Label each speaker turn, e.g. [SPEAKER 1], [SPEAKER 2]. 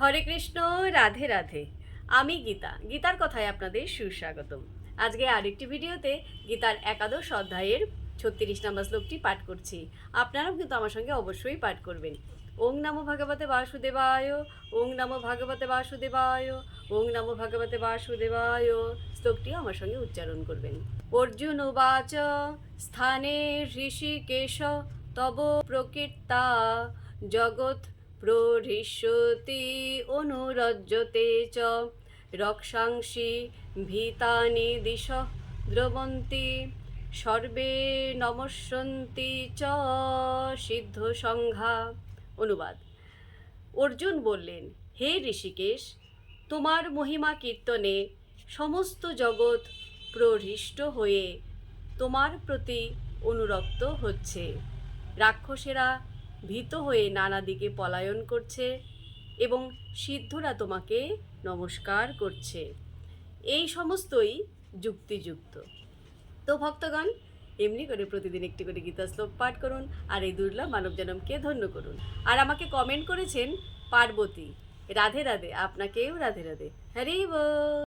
[SPEAKER 1] হরে কৃষ্ণ, রাধে রাধে। আমি গীতার কথায় আপনাদের সুস্বাগতম। আজকে আরেকটি ভিডিওতে গীতার একাদশ অধ্যায়ের 36 নম্বর শ্লোকটি পাঠ করছি। আপনারাও কিন্তু আমার সঙ্গে অবশ্যই পাঠ করবেন। ওং নমো ভগবতে বাসুদেবায়, ওং নমো ভগবতে বাসুদেবায়, ওং নমো ভগবতে বাসুদেবায় শ্লোকটিও আমার সঙ্গে উচ্চারণ করবেন। অর্জুন উবাচ স্থানে ঋষিকেশ তব প্রকীর্তা জগৎ প্রহৃষ্যতি অনুরজ্যতে চ রক্ষাংসি ভীতানি দিশঃ দ্রবন্তি সর্বে নমস্যন্তি চ সিদ্ধ সংঘা। অনুবাদ: অর্জুন বললেন, হে ঋষিকেশ, তোমার মহিমা কীর্তনে সমস্ত জগৎ প্রহৃষ্ট হয়ে তোমার প্রতি অনুরক্ত হচ্ছে। রাক্ষসেরা ভীত হয়ে নানা দিকে পলায়ন করছে এবং সিদ্ধরা তোমাকে নমস্কার করছে। এই সমস্তই যুক্তিযুক্ত। তো ভক্তগণ, এমনি করে প্রতিদিন একটি করে গীতা শ্লোক পাঠ করুন আর এই দুর্লভ মানব জনমকে ধন্য করুন। আর আমাকে কমেন্ট করেছেন পার্বতী, রাধে রাধে। আপনাকেও রাধে রাধে। হরি বল।